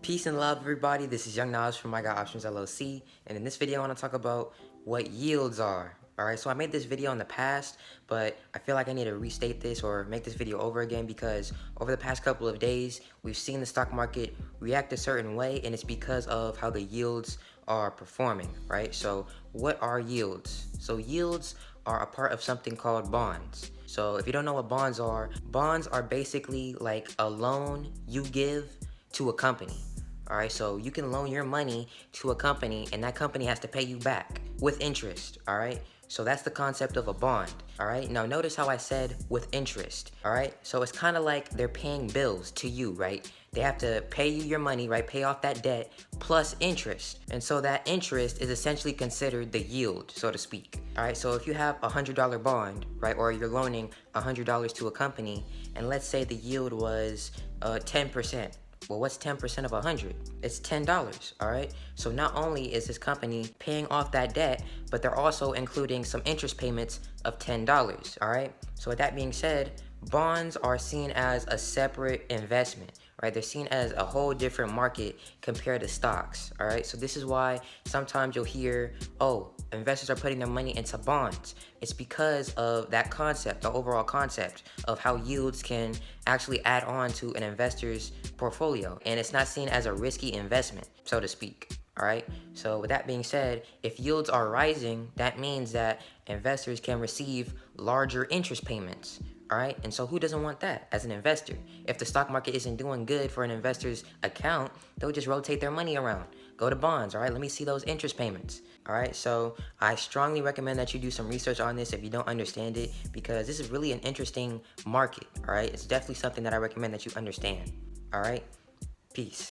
Peace and love, everybody. This is Young Naj from iGotOptions LLC, and in this video, I want to talk about what yields are. Alright, so I made this video in the past, but I feel like I need to restate this or make this video over again because over the past couple of days, we've seen the stock market react a certain way, and it's because of how the yields are performing, right? So what are yields? So yields are a part of something called bonds. So if you don't know what bonds are basically like a loan you give to a company. All right, so you can loan your money to a company and that company has to pay you back with interest. All right, so that's the concept of a bond. All right, now notice how I said with interest. All right, so it's kind of like they're paying bills to you, right? They have to pay you your money, right? Pay off that debt plus interest. And so that interest is essentially considered the yield, so to speak. All right, so if you have a $100 bond, right, or you're loaning $100 to a company, and let's say the yield was 10%. Well, what's 10% of 100? It's $10, all right? So not only is this company paying off that debt, but they're also including some interest payments of $10, all right? So with that being said, bonds are seen as a separate investment, right? They're seen as a whole different market compared to stocks, all right? So this is why sometimes you'll hear, oh, investors are putting their money into bonds. It's because of that concept, the overall concept of how yields can actually add on to an investor's portfolio. And it's not seen as a risky investment, so to speak. All right. So with that being said, if yields are rising, that means that investors can receive larger interest payments. All right. And so who doesn't want that as an investor? If the stock market isn't doing good for an investor's account, they'll just rotate their money around. Go to bonds. All right. Let me see those interest payments. All right. So I strongly recommend that you do some research on this if you don't understand it, because this is really an interesting market. All right. It's definitely something that I recommend that you understand. All right. Peace.